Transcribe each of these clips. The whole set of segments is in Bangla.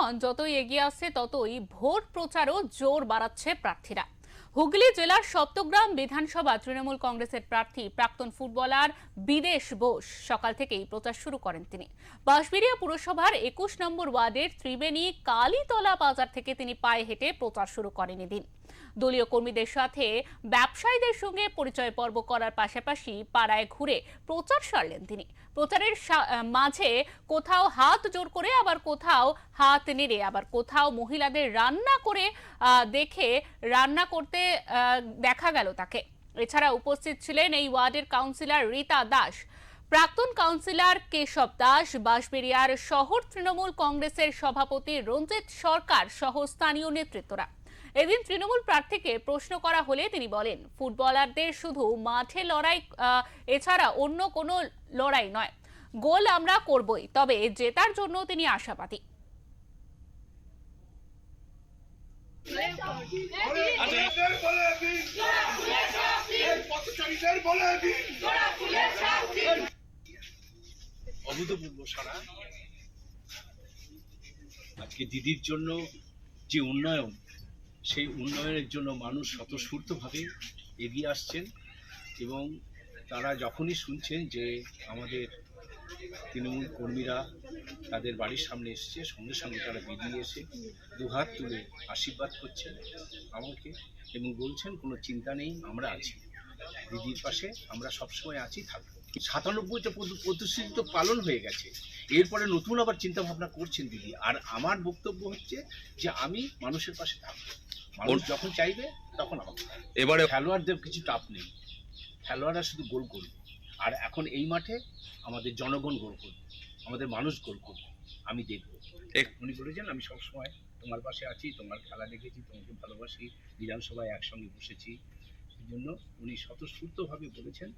নির্বাচন যতই এগিয়ে আসছে ততই ভোট প্রচারও জোর বাড়াচ্ছে প্রার্থীরা। হুগলি জেলার সপ্তগ্রাম বিধানসভা তৃণমূল কংগ্রেসের প্রার্থী প্রাক্তন ফুটবলার বিদেশ বোস সকাল থেকেই প্রচার শুরু করেন তিনি। বাঁশবেড়িয়া পুরসভার ২১ নম্বর ওয়ার্ডের ত্রিবেণী কালীতলা বাজার থেকে তিনি পায়ে হেঁটে প্রচার শুরু করেন এদিন। দলীয় কর্মীদের সাথে ব্যবসায়ীদের সঙ্গে পরিচয় পর্ব করার পাশাপাশি পাড়ায় ঘুরে প্রচার সারলেন তিনি। প্রচারের মাঝে কোথাও হাত জোর করে, আবার কোথাও হাত নেড়ে, আবার কোথাও মহিলাদের রান্না করে দেখে রান্না করতে দেখা গেল তাকে। এছাড়া উপস্থিত ছিলেন এই ওয়ার্ডের কাউন্সিলর রীতা দাস, প্রাক্তন কাউন্সিলর কেশব দাস, বাঁশবেড়িয়ার শহর তৃণমূল কংগ্রেসের সভাপতি রঞ্জিত সরকার সহ স্থানীয় নেতৃত্বরা। এদিন তৃণমূল প্রার্থীকে প্রশ্ন করা হলে তিনি বলেন, ফুটবলারদের শুধু মাঠে লড়াই এছাড়া অন্য কোনো লড়াই নয়, গোল আমরা করবই, তবে জেতার জন্য তিনি আশাবাদী। অভূতপূর্ব সারা আজকে দিদির জন্য যে উন্নয়ন, সেই উন্নয়নের জন্য মানুষ স্বতঃস্ফূর্তভাবে এগিয়ে আসছেন এবং তারা যখনই শুনছেন যে আমাদের তৃণমূল কর্মীরা তাদের বাড়ির সামনে এসছে, সঙ্গে সঙ্গে তারা বেরিয়ে এসে দুহাত তুলে আশীর্বাদ করছেন আমাকে এবং বলছেন কোনো চিন্তা নেই, আমরা আছি, দিদির পাশে আমরা সবসময় আছি, থাকবো। ৯৭টা প্রতিশ্রুতি তো পালন হয়ে গেছে, এরপরে নতুন আবার চিন্তা ভাবনা করছেন দিদি। আর আমার বক্তব্য হচ্ছে যে আমি মানুষের পাশে থাকবো, মানুষ যখন চাইবে তখন আমাকে। এবারে খেলোয়াড়দের কিছু চাপ নেই, খেলোয়াড়রা শুধু গোল করবে। আর এখন এই মাঠে আমাদের জনগণ গোল করবে, আমাদের মানুষ গোল করবে, আমি দেখবো। উনি বলেছেন আমি সবসময় তোমার পাশে আছি, তোমার খেলা দেখেছি, তোমাকে ভালোবাসি, বিধানসভায় একসঙ্গে বসেছি। এই জন্য উনি স্বতঃস্ফূর্তভাবে বলেছেন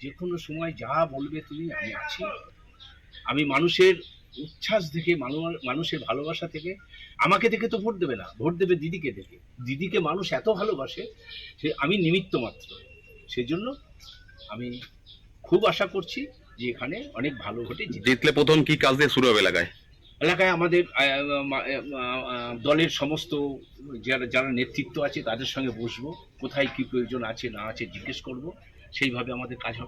যে কোনো সময় যা বলবে তুমি, আমি আছি। আমি মানুষের উচ্ছ্বাস দেখে, মানুষের ভালোবাসা থেকে, আমাকে দেখে তো ভোট দেবে না, ভোট দেবে দিদিকে দেখে। দিদিকে মানুষ এত ভালোবাসে যে আমি নিমিত্ত মাত্র। সেই জন্য আমি খুব আশা করছি যে এখানে অনেক ভালো ভোটে জিতলে প্রথম কি কাজ দিয়ে শুরু হবে এলাকায় আমাদের দলের সমস্ত যারা নেতৃত্ব আছে তাদের সঙ্গে বসবো, কোথায় কি প্রয়োজন আছে না আছে জিজ্ঞেস করব, সেইভাবে আমাদের কাজ হবে।